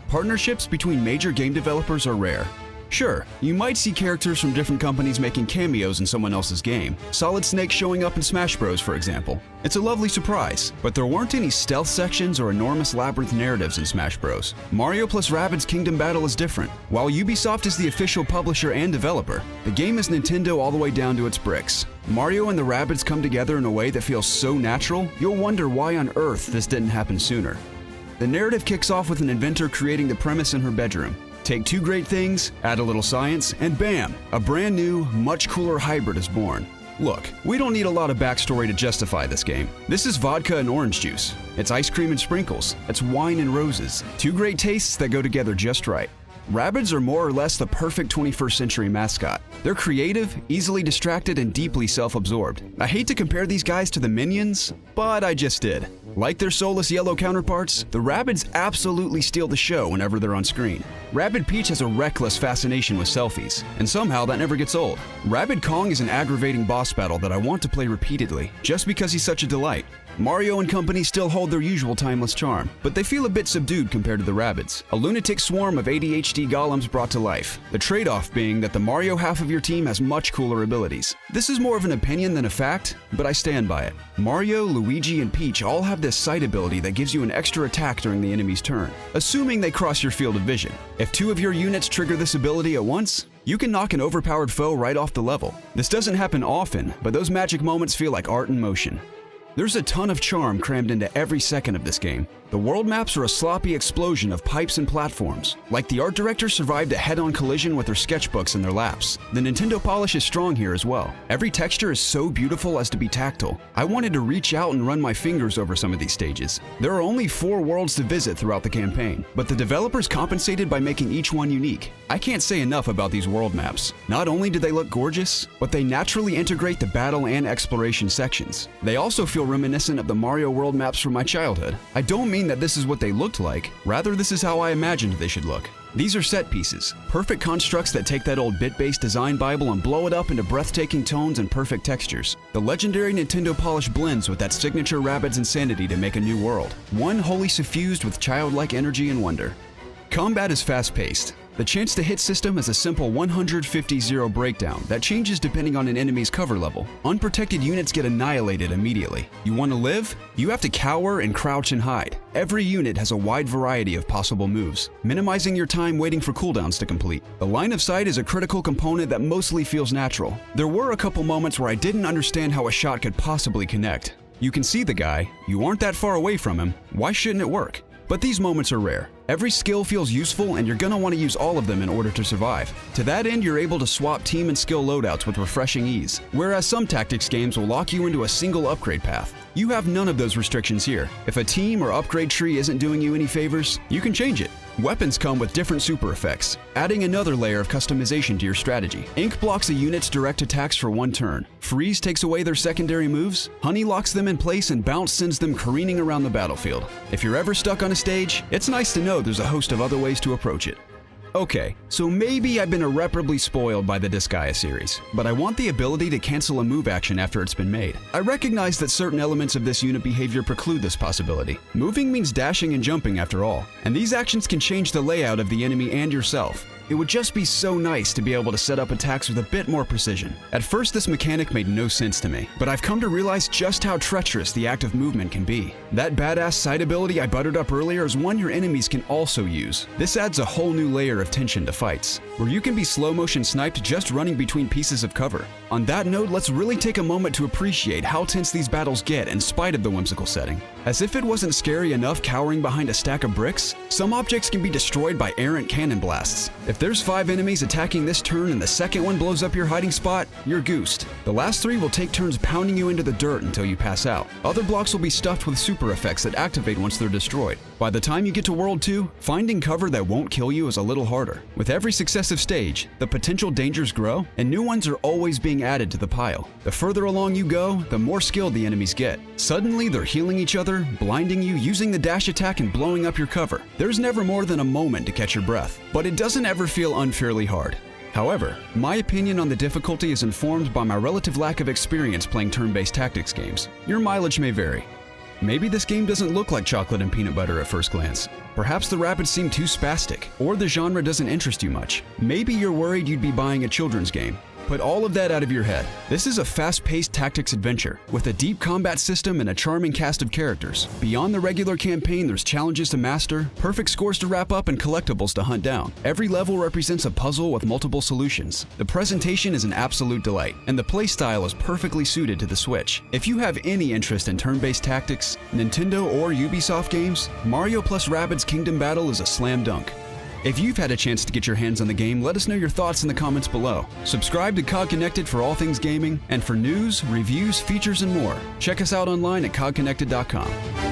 Partnerships between major game developers are rare. Sure, you might see characters from different companies making cameos in someone else's game. Solid Snake showing up in Smash Bros, for example. It's a lovely surprise, but there weren't any stealth sections or enormous labyrinth narratives in Smash Bros. Mario plus Rabbids Kingdom Battle is different. While Ubisoft is the official publisher and developer, the game is Nintendo all the way down to its bricks. Mario and the Rabbids come together in a way that feels so natural, you'll wonder why on earth this didn't happen sooner. The narrative kicks off with an inventor creating the premise in her bedroom. Take two great things, add a little science, and bam! A brand new, much cooler hybrid is born. Look, we don't need a lot of backstory to justify this game. This is vodka and orange juice. It's ice cream and sprinkles. It's wine and roses. Two great tastes that go together just right. Rabbids are more or less the perfect 21st century mascot. They're creative, easily distracted, and deeply self-absorbed. I hate to compare these guys to the Minions, but I just did. Like their soulless yellow counterparts, the Rabbids absolutely steal the show whenever they're on screen. Rabbid Peach has a reckless fascination with selfies, and somehow that never gets old. Rabbid Kong is an aggravating boss battle that I want to play repeatedly, just because he's such a delight. Mario and company still hold their usual timeless charm, but they feel a bit subdued compared to the Rabbids, a lunatic swarm of ADHD golems brought to life. The trade-off being that the Mario half of your team has much cooler abilities. This is more of an opinion than a fact, but I stand by it. Mario, Luigi, and Peach all have this sight ability that gives you an extra attack during the enemy's turn, assuming they cross your field of vision. If two of your units trigger this ability at once, you can knock an overpowered foe right off the level. This doesn't happen often, but those magic moments feel like art in motion. There's a ton of charm crammed into every second of this game. The world maps are a sloppy explosion of pipes and platforms. Like the art director survived a head-on collision with their sketchbooks in their laps. The Nintendo polish is strong here as well. Every texture is so beautiful as to be tactile. I wanted to reach out and run my fingers over some of these stages. There are only 4 worlds to visit throughout the campaign, but the developers compensated by making each one unique. I can't say enough about these world maps. Not only do they look gorgeous, but they naturally integrate the battle and exploration sections. They also feel reminiscent of the Mario world maps from my childhood. I don't mean that this is what they looked like, rather this is how I imagined they should look. These are set pieces, perfect constructs that take that old bit-based design bible and blow it up into breathtaking tones and perfect textures. The legendary Nintendo polish blends with that signature Rabbids insanity to make a new world, one wholly suffused with childlike energy and wonder. Combat is fast-paced. The chance to hit system is a simple 150-0 breakdown that changes depending on an enemy's cover level. Unprotected units get annihilated immediately. You want to live? You have to cower and crouch and hide. Every unit has a wide variety of possible moves, minimizing your time waiting for cooldowns to complete. The line of sight is a critical component that mostly feels natural. There were a couple moments where I didn't understand how a shot could possibly connect. You can see the guy, you aren't that far away from him, why shouldn't it work? But these moments are rare. Every skill feels useful and you're gonna want to use all of them in order to survive. To that end, you're able to swap team and skill loadouts with refreshing ease, whereas some tactics games will lock you into a single upgrade path. You have none of those restrictions here. If a team or upgrade tree isn't doing you any favors, you can change it. Weapons come with different super effects, adding another layer of customization to your strategy. Ink blocks a unit's direct attacks for 1 turn. Freeze takes away their secondary moves. Honey locks them in place and Bounce sends them careening around the battlefield. If you're ever stuck on a stage, it's nice to know there's a host of other ways to approach it. Okay, so maybe I've been irreparably spoiled by the Disgaea series, but I want the ability to cancel a move action after it's been made. I recognize that certain elements of this unit behavior preclude this possibility. Moving means dashing and jumping after all, and these actions can change the layout of the enemy and yourself. It would just be so nice to be able to set up attacks with a bit more precision. At first, this mechanic made no sense to me, but I've come to realize just how treacherous the act of movement can be. That badass sight ability I buttered up earlier is one your enemies can also use. This adds a whole new layer of tension to fights, where you can be slow motion sniped just running between pieces of cover. On that note, let's really take a moment to appreciate how tense these battles get in spite of the whimsical setting. As if it wasn't scary enough cowering behind a stack of bricks, some objects can be destroyed by errant cannon blasts. If there's 5 enemies attacking this turn and the second one blows up your hiding spot, you're goosed. The last 3 will take turns pounding you into the dirt until you pass out. Other blocks will be stuffed with super effects that activate once they're destroyed. By the time you get to World 2, finding cover that won't kill you is a little harder. With every successive stage, the potential dangers grow, and new ones are always being added to the pile. The further along you go, the more skilled the enemies get. Suddenly, they're healing each other, blinding you, using the dash attack, and blowing up your cover. There's never more than a moment to catch your breath, but it doesn't ever feel unfairly hard. However, my opinion on the difficulty is informed by my relative lack of experience playing turn-based tactics games. Your mileage may vary. Maybe this game doesn't look like chocolate and peanut butter at first glance. Perhaps the Rabbids seem too spastic, or the genre doesn't interest you much. Maybe you're worried you'd be buying a children's game. Put all of that out of your head. This is a fast-paced tactics adventure with a deep combat system and a charming cast of characters. Beyond the regular campaign, there's challenges to master, perfect scores to wrap up, and collectibles to hunt down. Every level represents a puzzle with multiple solutions. The presentation is an absolute delight, and the playstyle is perfectly suited to the Switch. If you have any interest in turn-based tactics, Nintendo or Ubisoft games, Mario plus Rabbids Kingdom Battle is a slam dunk. If you've had a chance to get your hands on the game, let us know your thoughts in the comments below. Subscribe to COGconnected for all things gaming, and for news, reviews, features, and more, check us out online at COGconnected.com.